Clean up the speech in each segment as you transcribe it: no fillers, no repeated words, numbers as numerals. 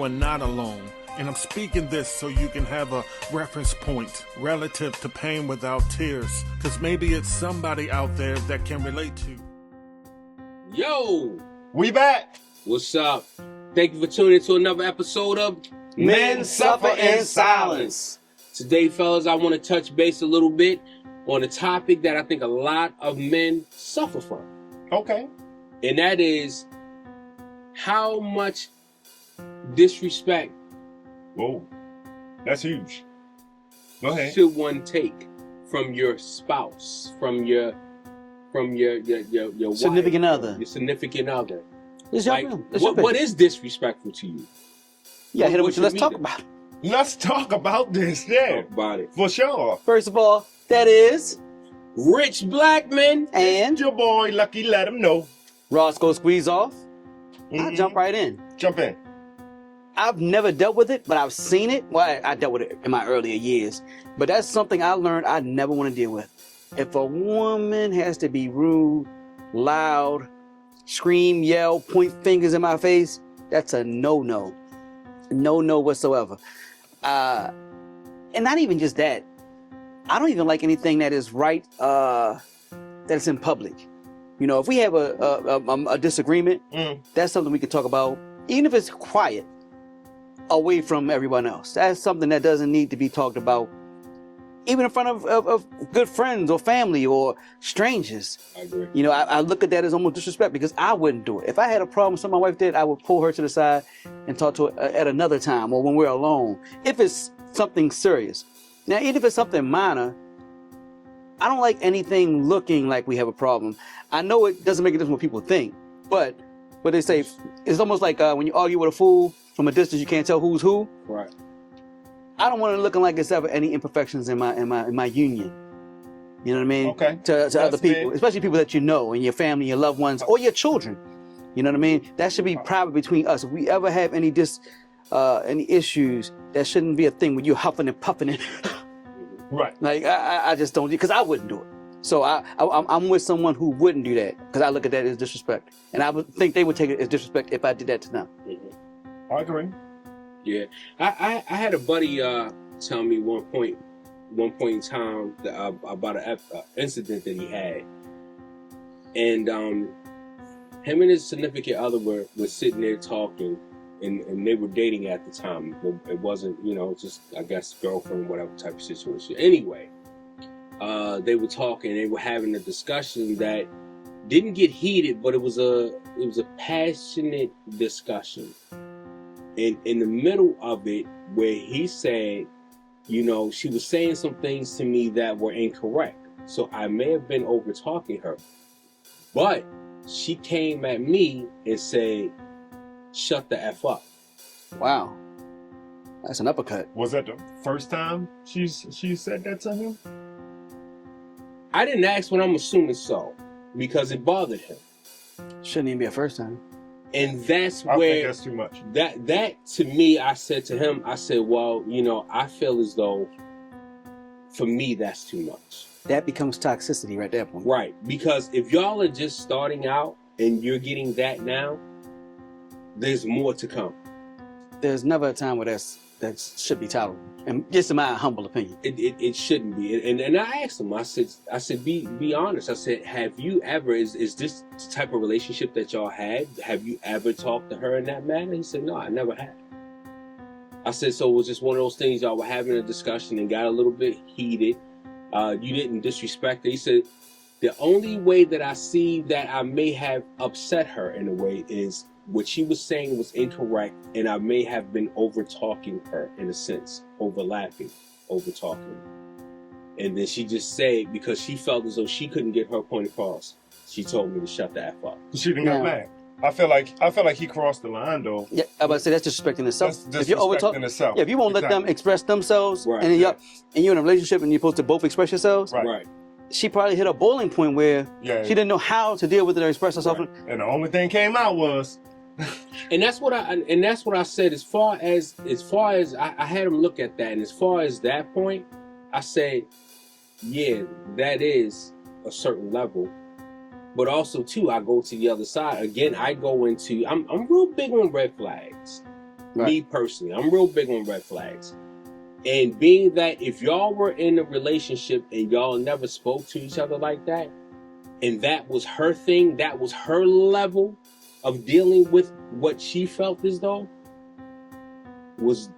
are not alone. And I'm speaking this so you can have a reference point relative to pain without tears. Because maybe it's somebody out there that can relate to. Yo! We back! What's up? Thank you for tuning in to another episode of Men Suffer in Silence. Today, fellas, I want to touch base a little bit on a topic that I think a lot of men suffer from. Okay. And that is how much disrespect Whoa. That's huge. Go ahead. should one take from your spouse, from your Significant wife, other. your significant other? Let's Like, jump in. Let's jump in. what is disrespectful to you? Yeah, hit it what with you. you Let's talk mean? about it. Let's talk about this. Yeah. Talk about it. For sure. First of all, that is Rich Blackman. and Your boy, Lucky, let him know. Rawsko Squeezoff. I'll Mhm. jump right in. Jump in. I've never dealt with it, but I've seen it. Well, I dealt with it in my earlier years. But that's something I learned I never want to deal with. If a woman has to be rude, loud, scream, yell, point fingers in my face, that's a no-no. No whatsoever. And not even just that. I don't even like anything that is right, that's in public. You know, if we have a disagreement, that's something we can talk about, even if it's quiet, away from everyone else. That's something that doesn't need to be talked about, even in front of good friends or family or strangers. I agree. You know, I look at that as almost disrespect because I wouldn't do it. If I had a problem, something my wife did, I would pull her to the side and talk to her at another time or when we're alone. If it's something serious. Now, even if it's something minor, I don't like anything looking like we have a problem. I know it doesn't make a difference what people think, but what they say, it's almost like when you argue with a fool from a distance, you can't tell who's who. Right. I don't want it looking like it's ever any imperfections in my union. You know what I mean? Okay. To other That's people, big. especially people that you know, and your family, your loved ones, or your children. You know what I mean? That should be private between us. If we ever have any issues, that shouldn't be a thing when you're huffing and puffing it. Right. Like I just don't, because I wouldn't do it. So I'm with someone who wouldn't do that, because I look at that as disrespect, and I would think they would take it as disrespect if I did that to them. I agree. Yeah, I had a buddy tell me one point in time that, about an incident that he had, and him and his significant other were sitting there talking, and they were dating at the time. It wasn't, just, I guess, girlfriend, whatever type of situation. Anyway, they were talking, they were having a discussion that didn't get heated, but it was a passionate discussion. And in the middle of it, where he said, she was saying some things to me that were incorrect. So I may have been over talking her. But she came at me and said, "Shut the F up." Wow, that's an uppercut. Was that the first time she said that to him? I didn't ask, but I'm assuming so, because it bothered him. Shouldn't even be a first time. And that's I where think that's too much. that to me, I said to him, I said, well, I feel as though for me that's too much. That becomes toxicity right there. Point. Right. Because if y'all are just starting out and you're getting that now, there's more to come. There's never a time where that should be tolerable, and just in my humble opinion. It shouldn't be. And I asked him, I said, be honest. I said, have you ever, is this the type of relationship that y'all had? Have you ever talked to her in that manner? He said, no, I never had. I said, so it was just one of those things, y'all were having a discussion and got a little bit heated. You didn't disrespect her. He said, the only way that I see that I may have upset her in a way is what she was saying was incorrect, and I may have been over-talking her in a sense, overlapping, over-talking. And then she just said, because she felt as though she couldn't get her point across, she told me to shut the F up. She didn't get mad. I feel like he crossed the line though. Yeah, I was about to say that's disrespecting itself. That's if you're disrespecting itself. yeah, if you won't let them express themselves, Right, and then you're in a relationship and you're supposed to both express yourselves, Right. she probably hit a boiling point where Yeah. she didn't know how to deal with it or express herself. Right. And the only thing came out was. And that's what I said. As far as I had him look at that, and as far as that point, I said, yeah, that is a certain level. But also too, I go to the other side. Again, I go into, I'm real big on red flags. Me personally, I'm real big on red flags. And being that if y'all were in a relationship and y'all never spoke to each other like that, and that was her thing, that was her level of dealing with what she felt as though was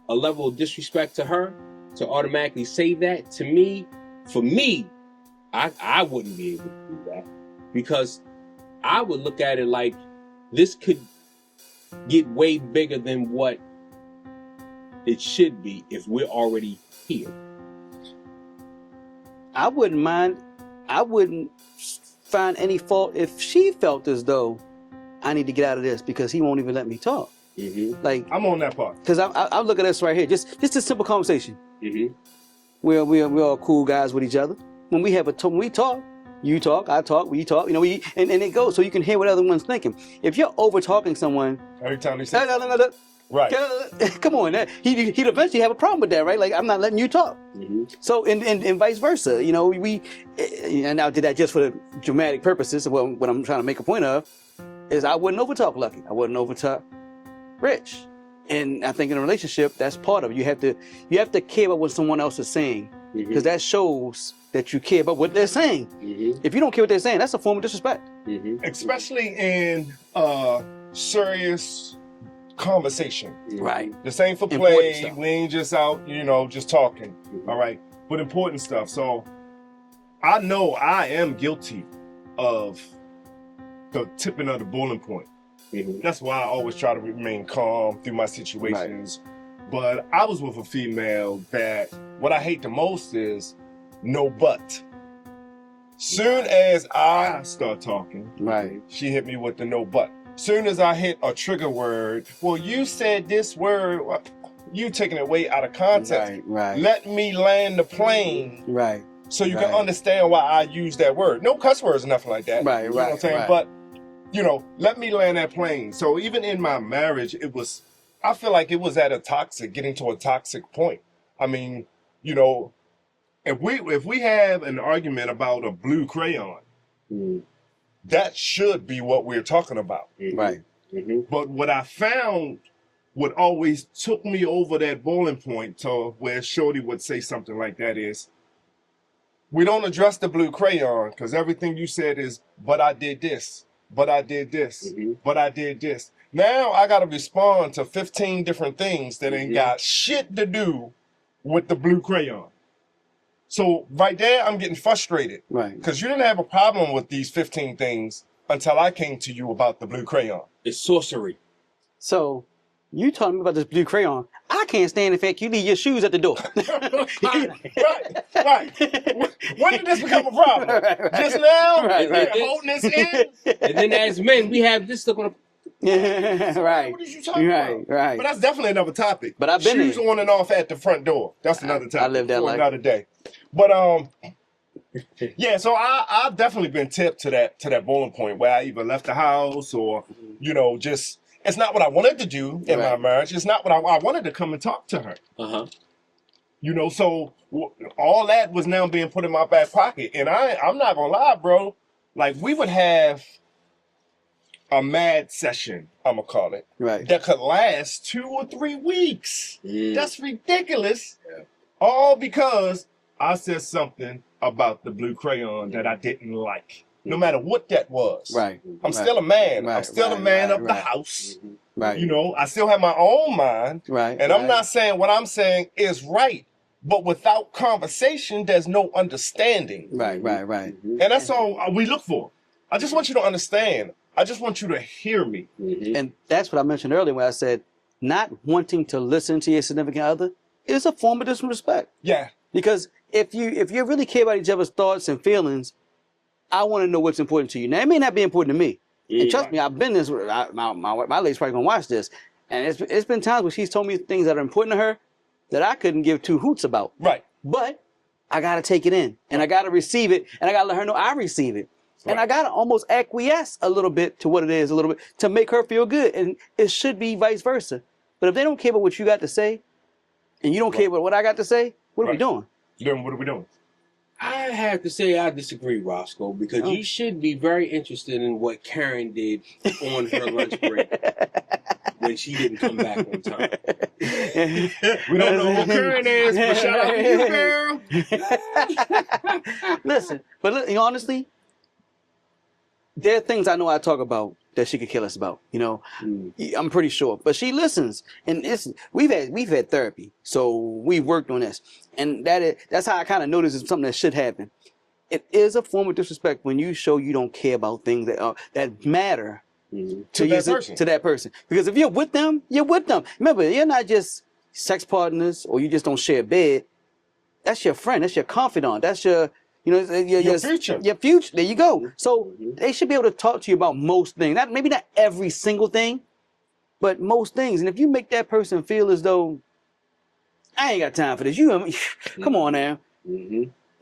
a level of disrespect to her, to automatically say that to me, for me, I wouldn't be able to do that, because I would look at it like this could get way bigger than what it should be if we're already here. I wouldn't mind. I wouldn't find any fault if she felt as though I need to get out of this because he won't even let me talk. Mm-hmm. Like, I'm on that part. because I look at this right here, just a simple conversation. Mm-hmm. We're all cool guys with each other. When we talk, you talk, I talk, we talk. You know, and it goes so you can hear what other one's thinking. If you're over talking someone, Every time they say, right. Come on, he'd eventually have a problem with that, right? Like, I'm not letting you talk. Mm-hmm. So, and vice versa, you know, and I did that just for the dramatic purposes of what I'm trying to make a point of, is I wouldn't overtalk Lucky. I wouldn't overtalk Rich. And I think in a relationship, that's part of it. You have to care about what someone else is saying, because that shows that you care about what they're saying. Mm-hmm. If you don't care what they're saying, that's a form of disrespect. Mm-hmm. Especially in serious conversation. Right. This ain't for Important play. stuff. We ain't just out, just talking. Mm-hmm. All right. But important stuff. So I know I am guilty of the tipping of the boiling point. Mm-hmm. That's why I always try to remain calm through my situations. Right. But I was with a female that what I hate the most is no but. Soon as I start talking, Right. she hit me with the no but. Soon as I hit a trigger word, well, you said this word, you taking it way out of context. Right. Let me land the plane. Right. So you can understand why I use that word. No cuss words or nothing like that. Right, You know what I'm saying? right. But, let me land that plane. So even in my marriage, I feel like it was getting to a toxic point. I mean, if we have an argument about a blue crayon, that should be what we're talking about. Right. Mm-hmm. But what I found, what always took me over that boiling point to where Shorty would say something like that is, we don't address the blue crayon because everything you said is, but I did this, but I did this, but I did this. Now I got to respond to 15 different things that ain't got shit to do with the blue crayon. So right there, I'm getting frustrated. Right. Because you didn't have a problem with these 15 things until I came to you about the blue crayon. It's sorcery. So, you talking me about this blue crayon. I can't stand the fact you leave your shoes at the door. right. When did this become a problem? Right. Just now? Right. Holding this in? And then as men, we have this look on Right. What are you talking about? Right. But that's definitely another topic. But I've been Shoes there. on and off at the front door. That's another topic. I lived that for life. another day. But yeah, so I've definitely been tipped to that boiling point where I either left the house or, just it's not what I wanted to do in my marriage. It's not what I wanted to come and talk to her. So all that was now being put in my back pocket. And I'm not gonna lie, bro. Like, we would have a mad session, I'm gonna call it, that could last 2 or 3 weeks. That's ridiculous. Yeah. All because I said something about the blue crayon that I didn't like. No matter what that was. Right. I'm still a man. Right. I'm still a man of the Right. house. Right. I still have my own mind. Right. And I'm not saying what I'm saying is right. But without conversation, there's no understanding. Right. And that's all we look for. I just want you to understand. I just want you to hear me. And that's what I mentioned earlier when I said not wanting to listen to your significant other is a form of disrespect. Yeah. Because if you really care about each other's thoughts and feelings, I want to know what's important to you. Now, it may not be important to me. And trust me, I've been this. My lady's probably gonna watch this, and it's been times where she's told me things that are important to her that I couldn't give 2 hoots about. Right. But I gotta take it in, and I gotta receive it, and I gotta let her know I receive it, and I gotta almost acquiesce a little bit to what it is, a little bit to make her feel good, and it should be vice versa. But if they don't care about what you got to say, and you don't care about what I got to say, what are we doing? Then what are we doing? I have to say I disagree, Rawsko, because you should be very interested in what Karen did on her lunch break when she didn't come back on time. We don't know who Karen is, but shout out to you, girl. Listen, but honestly, there are things I know I talk about that she could kill us about. You know, I'm pretty sure. But she listens, and we've had therapy, so we've worked on this, and that's how I kind of notice it's something that should happen. It is a form of disrespect when you show you don't care about things that matter to that person. Because if you're with them, you're with them. Remember, you're not just sex partners or you just don't share a bed. That's your friend. That's your confidant. That's your future. Your future. There you go. So they should be able to talk to you about most things. Maybe not every single thing, but most things. And if you make that person feel as though I ain't got time for this, come on now.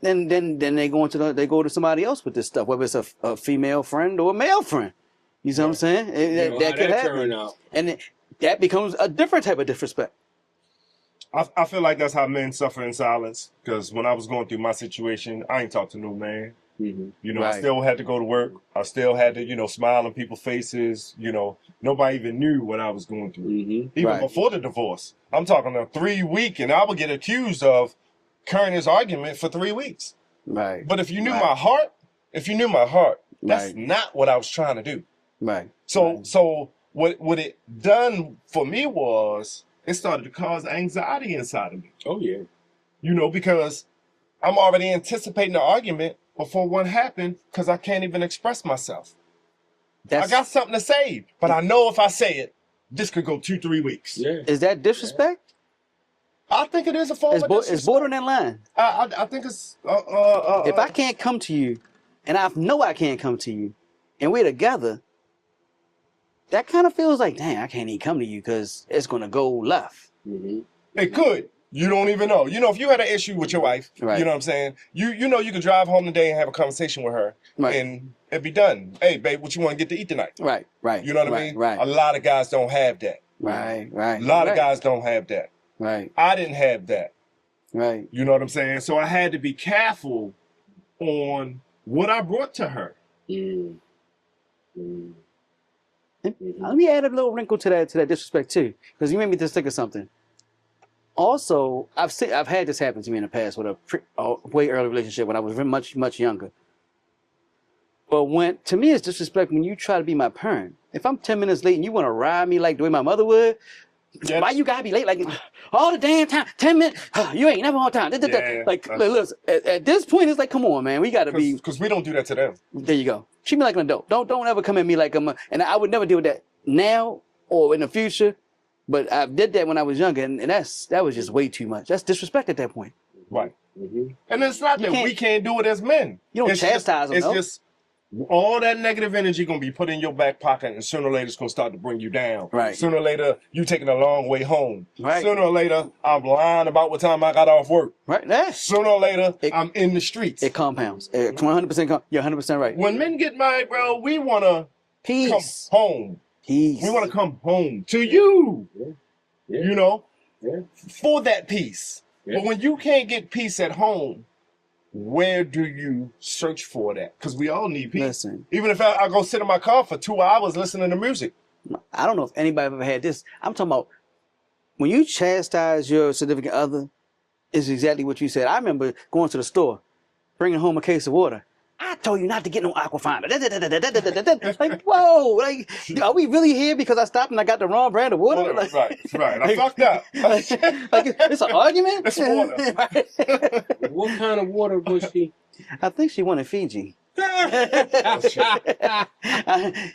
Then they go to somebody else with this stuff, whether it's a female friend or a male friend. You see what I'm saying? That could happen, and that becomes a different type of disrespect. I feel like that's how men suffer in silence. Because when I was going through my situation, I ain't talked to no man. You know, I still had to go to work. I still had to, smile on people's faces. You know, nobody even knew what I was going through, even before the divorce. I'm talking a 3-week, and I would get accused of carrying this argument for 3 weeks. Right. But if you knew my heart, that's not what I was trying to do. Right. So what it done for me was it started to cause anxiety inside of me. Oh yeah. You know, because I'm already anticipating the argument before one happened because I can't even express myself. I got something to say, but I know if I say it, this could go 2-3 weeks. Yeah. Is that disrespect? I think it is a form of disrespect. It's border on that line. I think it's... if I can't come to you, and I know I can't come to you, and we're together, that kind of feels like, dang, I can't even come to you because it's going to go left. It could. You don't even know. You know, if you had an issue with your wife, you know what I'm saying? You know you could drive home today and have a conversation with her, and it'd be done. Hey, babe, what you want to get to eat tonight? Right. You know what I mean? A lot of guys don't have that. A lot of guys don't have that. I didn't have that. You know what I'm saying? So I had to be careful on what I brought to her. Let me add a little wrinkle to that disrespect too, because you made me just think of something. Also, I've had this happen to me in the past with a way early relationship when I was much younger. But to me it's disrespect when you try to be my parent. If I'm 10 minutes late and you want to ride me like the way my mother would, why you gotta be late like all the damn time? 10 minutes, you ain't never on time. Like, listen, at this point, it's like, come on, man, we gotta be. Because we don't do that to them. There you go. Treat me like an adult. Don't ever come at me like I'm and I would never deal with that now or in the future. But I did that when I was younger, and that was just way too much. That's disrespect at that point. Right. And it's not that we can't do it as men. You don't chastise them. It's just all that negative energy gonna be put in your back pocket, and sooner or later it's gonna start to bring you down. Sooner or later you taking a long way home. Sooner or later I'm lying about what time I got off work. Sooner or later I'm in the streets. It compounds. 100%. You're 100% right. When men get married, bro, we wanna come home. We wanna come home to you. You know, for that peace. But when you can't get peace at home, where do you search for that? Because we all need peace. Listen. Even if I go sit in my car for 2 hours listening to music. I don't know if anybody ever had this. I'm talking about when you chastise your significant other, is exactly what you said. I remember going to the store, bringing home a case of water. I told you not to get no Aquafina. Like, whoa, like, are we really here because I stopped and I got the wrong brand of water? Right. I fucked up. Like, it's an argument? It's water. What kind of water was she? I think she wanted Fiji.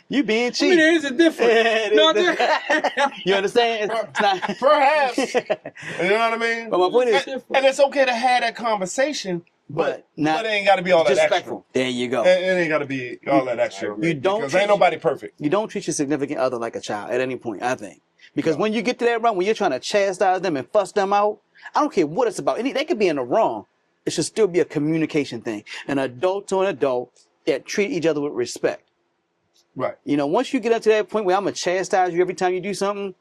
You being cheap. I mean, there is a difference. You understand? Perhaps. You know what I mean? But my point is, and it's okay to have that conversation. But it ain't got to be all that extra. There you go. It ain't got to be all that extra. Because ain't nobody perfect. You don't treat your significant other like a child at any point, I think. Because when you get to that run, when you're trying to chastise them and fuss them out, I don't care what it's about. They could be in the wrong. It should still be a communication thing. An adult to an adult that treat each other with respect. Right. You know, once you get up to that point where I'm going to chastise you every time you do something,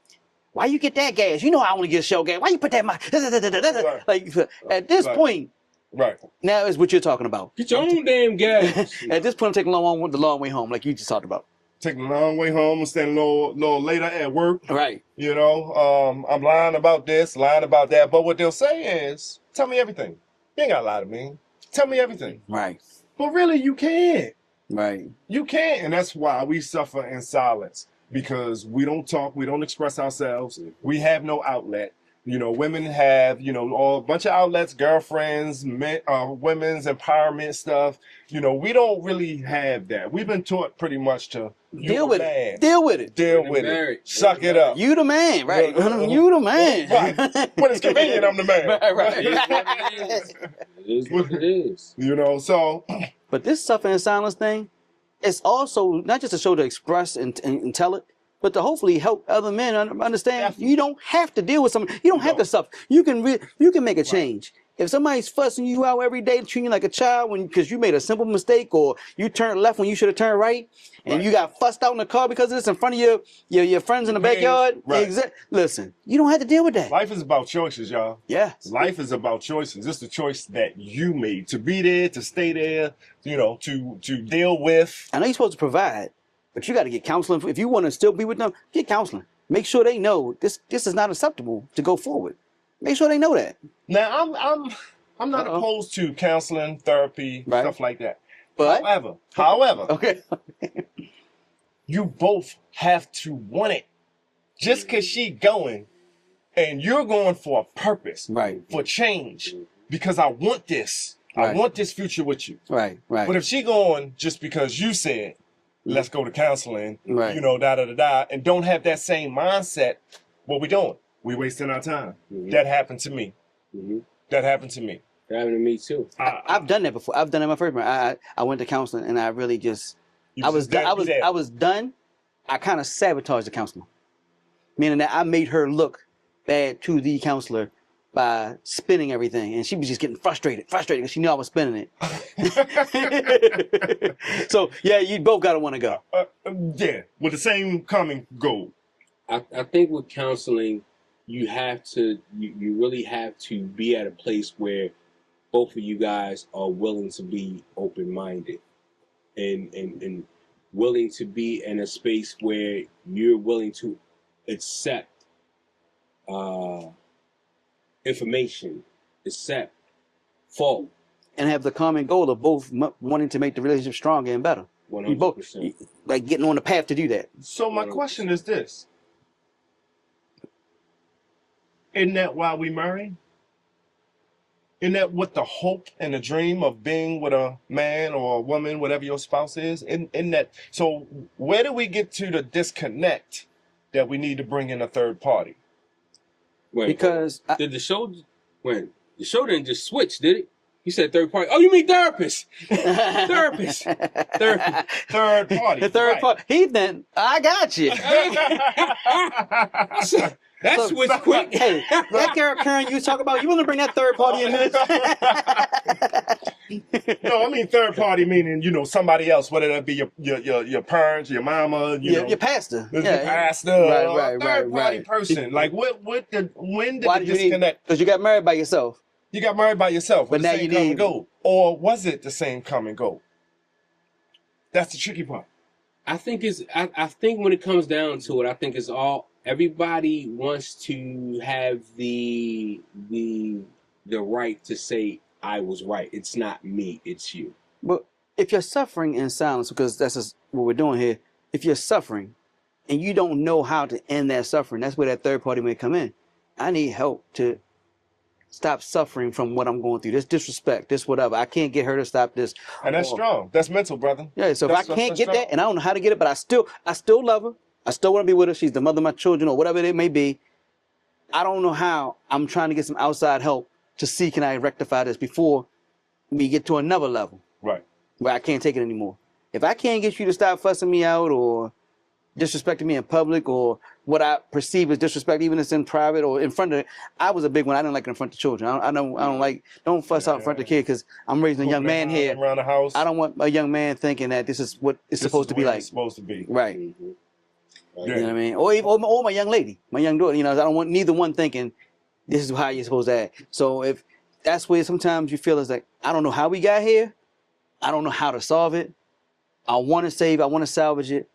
why you get that gas? You know I only get show gas. Why you put that in my... Like, at this point... Right. Now is what you're talking about. Get your own damn gas. At this point, I'm taking the long way home, like you just talked about. taking a long way home and staying a little later at work. Right. You know, I'm lying about this, lying about that. But what they'll say is, tell me everything. You ain't got to lie to me. Tell me everything. Right. But really, you can't. Right. You can't. And that's why we suffer in silence, because we don't talk, we don't express ourselves, we have no outlet. You know, women have, you know, a bunch of outlets, girlfriends, men, women's empowerment stuff. You know, we don't really have that. We've been taught pretty much to Deal with it. Deal with it. Deal with it. Suck it up. You the man, right? You the man. Right. When it's convenient, I'm the man. Right. It is what it is. You know, so. But this suffering in silence thing, it's also not just a show to express and tell it, but to hopefully help other men understand. Definitely. You don't have to deal with something. You don't have to suffer. You can make a change. If somebody's fussing you out every day, treating you like a child because you made a simple mistake, or you turned left when you should have turned right, and you got fussed out in the car because of this in front of your friends in the backyard. Right. Listen, you don't have to deal with that. Life is about choices, y'all. Yes. Life is about choices. It's the choice that you made to be there, to stay there, you know, to deal with. I know you're supposed to provide, but you got to get counseling. If you want to still be with them, get counseling. Make sure they know this is not acceptable to go forward. Make sure they know that. Now, I'm not opposed to counseling, therapy, stuff like that. But however, okay, you both have to want it. Just because she going and you're going for a purpose, right, for change, because I want this. Right. I want this future with you. Right. But if she going just because you said, let's go to counseling, right, you know, and don't have that same mindset, what we doing? We wasting our time. That happened to me. That happened to me. That happened to me too. I've done that before. I've done it my first time. I went to counseling and I really just I was done. I kind of sabotaged the counselor, meaning that I made her look bad to the counselor by spinning everything, and she was just getting frustrated because she knew I was spinning it. So yeah, you both gotta want to go. Yeah, with the same common goal. I think with counseling, you really have to be at a place where both of you guys are willing to be open-minded and willing to be in a space where you're willing to accept information, accept fault, and have the common goal of both wanting to make the relationship stronger and better. 100%. You both like getting on the path to do that. So my question is this: isn't that why we marry? Isn't that what the hope and the dream of being with a man or a woman, whatever your spouse is? In that, so where do we get to the disconnect that we need to bring in a third party? Wait, because the show didn't just switch, did it? You said third party. Oh, you mean therapist? Therapist. Third party. The third party. He then I got you. That's So, what's quick. Hey, that Karen you talk about, you want to bring that third party in this? No, I mean third party meaning, you know, somebody else, whether that be your parents, your mama, your pastor. Your pastor, third party person. Like when did the disconnect? Because you got married by yourself. You got married by yourself, but now you need goal. Or was it the same common goal? That's the tricky part. I think when it comes down to it, I think it's all everybody wants to have the right to say I was right. It's not me, it's you. But if you're suffering in silence, because that's just what we're doing here, if you're suffering and you don't know how to end that suffering, that's where that third party may come in. I need help to stop suffering from what I'm going through. This disrespect, this whatever. I can't get her to stop this. And that's strong. That's mental, brother. Yeah, so if I can't get that, and I don't know how to get it, but I still love her. I still want to be with her. She's the mother of my children or whatever it may be. I don't know how. I'm trying to get some outside help to see can I rectify this before we get to another level. Right. Where I can't take it anymore. If I can't get you to stop fussing me out or disrespecting me in public or what I perceive as disrespect, even if it's in private or in front of, I was a big one. I didn't like it in front of children. I don't fuss out in front of the kid because I'm raising a young man here. Around the house. I don't want a young man thinking that this is what it's supposed to be like. It's supposed to be. Right. Mm-hmm. Yeah. You know what I mean? Or my young lady, my young daughter. You know, I don't want neither one thinking this is how you're supposed to act. So if that's where sometimes you feel it's like, I don't know how we got here. I don't know how to solve it. I want to salvage it,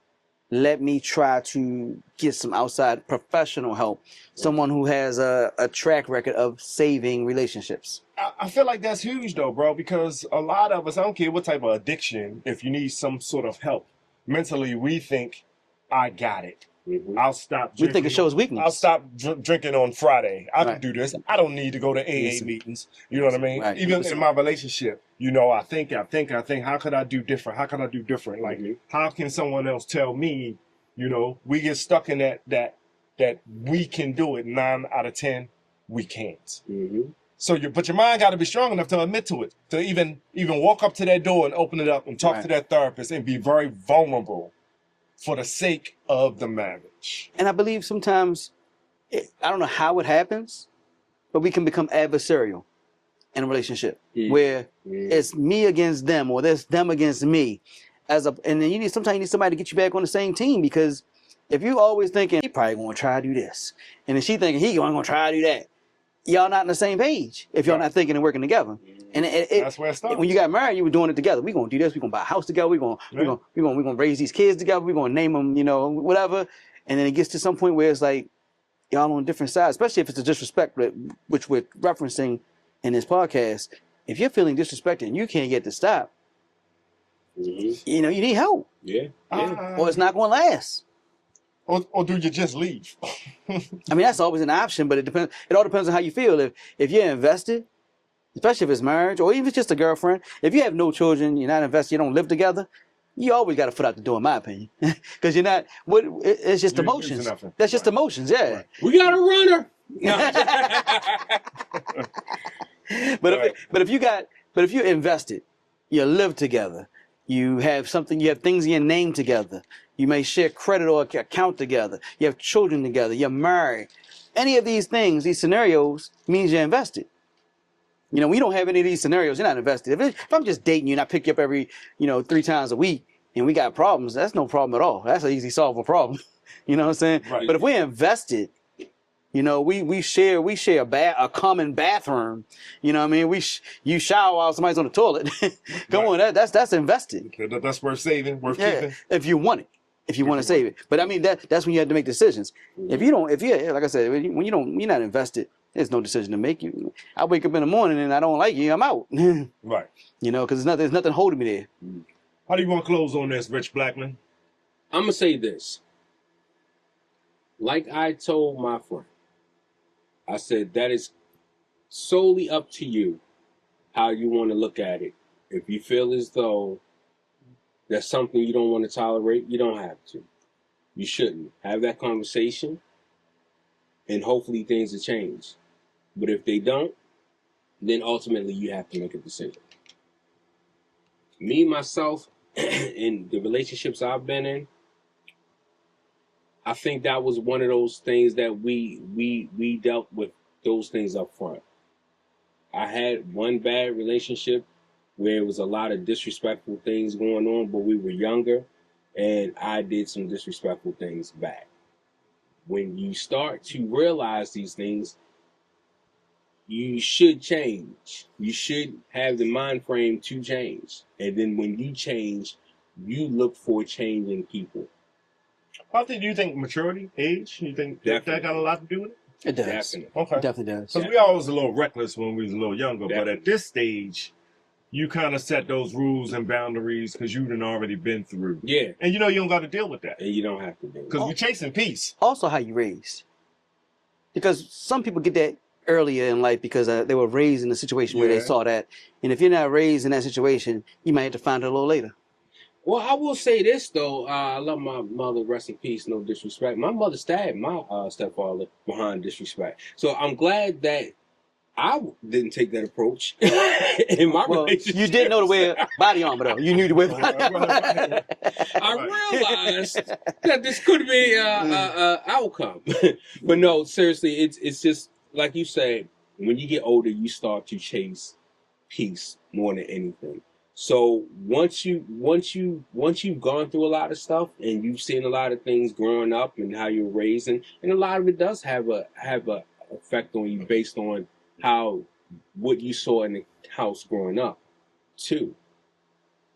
let me try to get some outside professional help, someone who has a track record of saving relationships. I feel like that's huge though, bro, because a lot of us, I don't care what type of addiction, if you need some sort of help mentally, we think, I got it. Mhm. I'll stop We drinking. think it shows weakness. I'll stop drinking on Friday. I can Right. do this. I don't need to go to AA Listen. meetings. You know what I mean? Right. Even Listen. in my relationship, you know, I think, how could I do different? How can I do different? Like, Mhm. how can someone else tell me, you know, we get stuck in that we can do it. 9 out of 10, we can't. Mhm. So but your mind got to be strong enough to admit to it, to even walk up to that door and open it up and talk Right. to that therapist and be very vulnerable for the sake of the marriage. And I believe sometimes, I don't know how it happens, but we can become adversarial in a relationship where it's me against them or there's them against me. And then sometimes you need somebody to get you back on the same team, because if you always thinking he probably gonna try to do this, and then she thinking he gonna try to do that, y'all not on the same page if y'all Right. not thinking and working together. And That's where it starts. when you got married, you were doing it together. We gonna do this. We gonna buy a house together. We gonna raise these kids together. We gonna name them, whatever. And then it gets to some point where it's like y'all on different sides, especially if it's a disrespect, which we're referencing in this podcast. If you're feeling disrespected and you can't get to stop, Mhm. you need help, Yeah. Yeah. or it's not gonna last. Or do you just leave? I mean, that's always an option, but it depends. It all depends on how you feel. If you're invested, especially if it's marriage, or even if it's just a girlfriend. If you have no children, you're not invested, you don't live together, you always got a foot out the door, in my opinion, because you're not. It's just You're emotions. using nothing. That's just Right. emotions, yeah. Right. We got a runner. But if you're invested, you live together, you have things in your name together, you may share credit or account together, you have children together, you're married. Any of these things, these scenarios, means you're invested. We don't have any of these scenarios, you're not invested. If I'm just dating you and I pick you up every, 3 times a week and we got problems, that's no problem at all. That's an easy solvable problem. You know what I'm saying? Right. But if we're invested, we share a common bathroom. You know what I mean? You shower while somebody's on the toilet. Come Right. on, that's invested. That's worth saving, worth Yeah, keeping. if you want it, if you want to save it. But I mean, that's when you have to make decisions. If you're like I said, when you're not invested, there's no decision to make. I wake up in the morning and I don't like you, I'm out. Right. Because there's nothing holding me there. How do you want to close on this, Rich Blackman? I'm gonna say this. Like I told my friend, I said that is solely up to you how you want to look at it. If you feel as though that's something you don't want to tolerate, you don't have to. You shouldn't. Have that conversation, and hopefully things will change. But if they don't, then ultimately you have to make a decision. Me, myself, in the relationships I've been in, I think that was one of those things that we dealt with those things up front. I had one bad relationship where it was a lot of disrespectful things going on, but we were younger, and I did some disrespectful things back. When you start to realize these things, you should change. You should have the mind frame to change. And then when you change, you look for changing people. How do you think maturity, age, you think that got a lot to do with it? It does. Definitely. Okay. It definitely does. Because we always a little reckless when we was a little younger, but Definitely. at this stage, you kind of set those rules and boundaries because you done already been through. Yeah. And you don't got to deal with that. And you don't have to do it. Because we're chasing peace. Also, how you raised. Because some people get that earlier in life because they were raised in a situation where they Yeah. saw that. And if you're not raised in that situation, you might have to find it a little later. Well, I will say this, though. I love my mother, rest in peace, no disrespect. My mother stabbed my stepfather behind disrespect. So I'm glad that I didn't take that approach in my relationship. You didn't know to wear body armor, though. You knew to wear body armor. I realized that this could be an outcome. But no, seriously, it's just, like you said, when you get older, you start to chase peace more than anything. So once you've gone through a lot of stuff and you've seen a lot of things growing up and how you're raised, and a lot of it does have a effect on you based on what you saw in the house growing up too.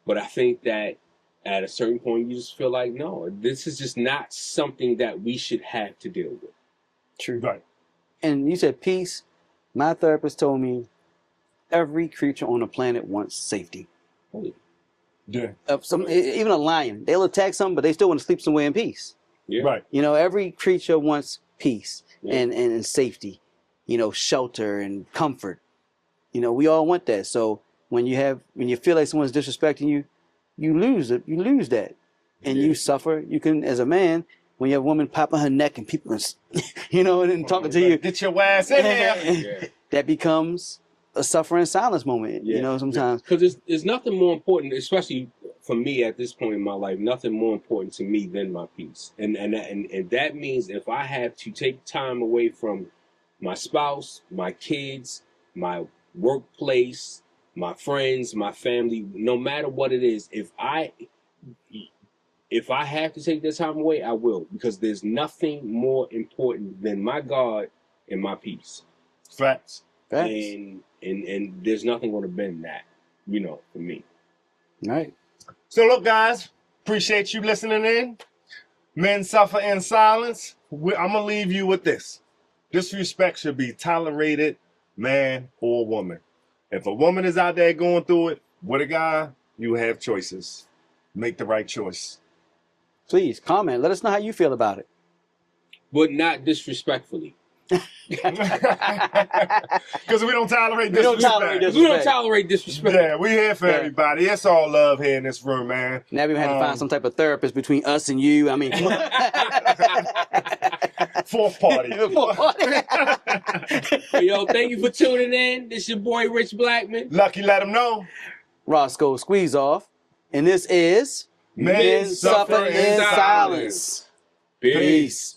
But I think that at a certain point, you just feel like, no, this is just not something that we should have to deal with. True. Right. And you said peace. My therapist told me every creature on the planet wants safety. Yeah. Even a lion, they'll attack something, but they still want to sleep somewhere in peace. Yeah. Right. You know, every creature wants peace Yeah. and safety, you know, shelter and comfort. You know, we all want that. So when you feel like someone's disrespecting you, you lose it. You lose that, and Yeah. you suffer. You can, as a man, when you have a woman popping her neck and people, you know, and talking to you, Get your ass in there. Yeah. that becomes a suffering silence moment. Yeah. You know, sometimes. Because there's nothing more important, especially for me at this point in my life, nothing more important to me than my peace. And that means if I have to take time away from my spouse, my kids, my workplace, my friends, my family, no matter what it is, if I have to take this time away, I will, because there's nothing more important than my God and my peace. Facts. And there's nothing going to bend that, you know, for me. Right. So look, guys, appreciate you listening in. Men suffer in silence. I'm going to leave you with this. Disrespect should be tolerated, man or woman. If a woman is out there going through it with a guy, you have choices. Make the right choice. Please comment. Let us know how you feel about it. But not disrespectfully. Because we don't tolerate disrespect. We don't tolerate Because we don't tolerate disrespect. Yeah, we here for everybody. It's all love here in this room, man. Now we had to find some type of therapist between us and you. I mean, come on. Fourth party. Yo, thank you for tuning in. This your boy Rich Blackman. Lucky, let him know. Rawsko Squeezoff. And this is Men Suffer in Silence. Peace.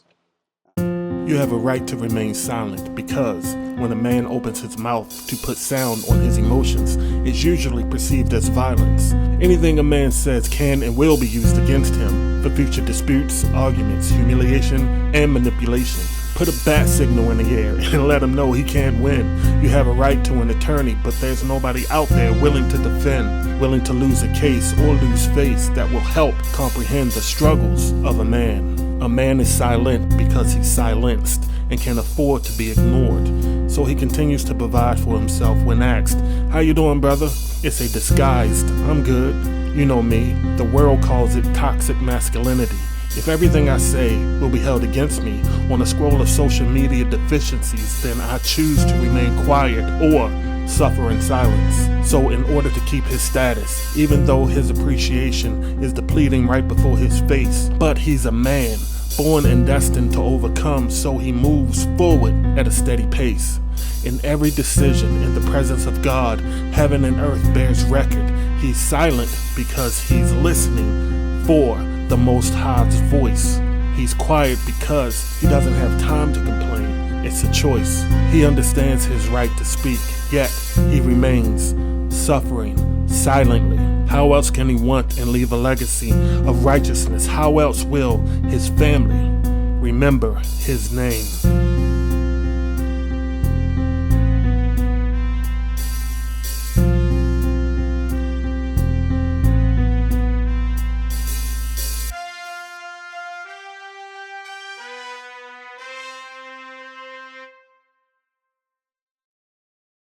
You have a right to remain silent because when a man opens his mouth to put sound on his emotions, it's usually perceived as violence. Anything a man says can and will be used against him for future disputes, arguments, humiliation, and manipulation. Put a bat signal in the air and let him know he can't win. You have a right to an attorney, but there's nobody out there willing to defend, willing to lose a case or lose face that will help comprehend the struggles of a man. A man is silent because he's silenced and can afford to be ignored. So he continues to provide for himself when asked, "How you doing, brother?" It's a disguised, "I'm good." You know me. The world calls it toxic masculinity. If everything I say will be held against me on a scroll of social media deficiencies, then I choose to remain quiet or suffer in silence. So in order to keep his status, even though his appreciation is depleting right before his face, but he's a man, born and destined to overcome, so he moves forward at a steady pace. In every decision in the presence of God, heaven and earth bears record. He's silent because he's listening for the Most High's voice. He's quiet because he doesn't have time to complain. It's a choice. He understands his right to speak, yet he remains suffering silently. How else can he want and leave a legacy of righteousness? How else will his family remember his name?